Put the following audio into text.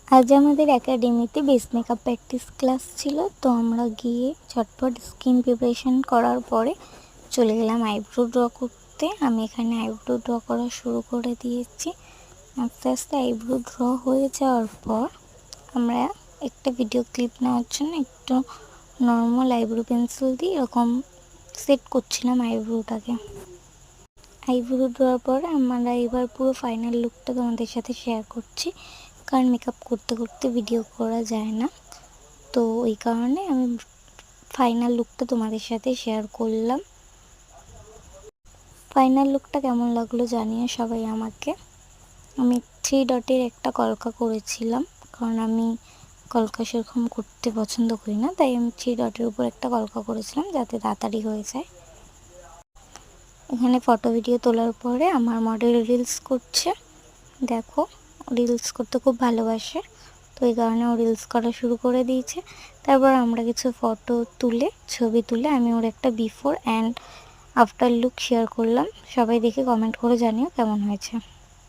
আজ আমাদের একাডেমিতে বেস মেকআপ প্র্যাকটিস ক্লাস ছিল, তো আমরা গিয়ে ঝটপট স্কিন প্রিপারেশন করার পরে চলে গেলাম আইব্রো ড্র করতে। আমি এখানে আইব্রো ড্র করা শুরু করে দিয়েছি। আস্তে আস্তে আইব্রো ড্র হয়ে যাওয়ার পর আমরা একটা ভিডিও ক্লিপ নেওয়ার জন্য একটু নর্মাল আইব্রো পেন্সিল দিয়ে এরকম সেট করছিলাম আইব্রোটাকে। আইব্রো দেওয়ার পরে আমরা এবার পুরো ফাইনাল লুকটা তোমাদের সাথে শেয়ার করছি, কারণ মেকআপ করতে করতে ভিডিও করা যায় না, তো ওই কারণে আমি ফাইনাল লুকটা তোমাদের সাথে শেয়ার করলাম। ফাইনাল লুকটা কেমন লাগলো জানিও সবাই আমাকে। আমি 3 ডটের একটা কলকা করেছিলাম, কারণ আমি কলকা সেরকম করতে পছন্দ করি না, তাই আমি 3 ডটের উপর একটা কলকা করেছিলাম যাতে তাড়াতাড়ি হয়ে যায়। এখানে ফটো ভিডিও তোলার পরে আমার মডেল রিলস করছে। দেখো, রিলস করতে খুব ভালোবাসে, তো এই কারণে ও রিলস করা শুরু করে দিয়েছে। তারপর আমরা কিছু ফটো তুলে ছবি তুলে আমি ওর একটা before and after look share করলাম। সবাই দেখে কমেন্ট করে জানিও কেমন হয়েছে।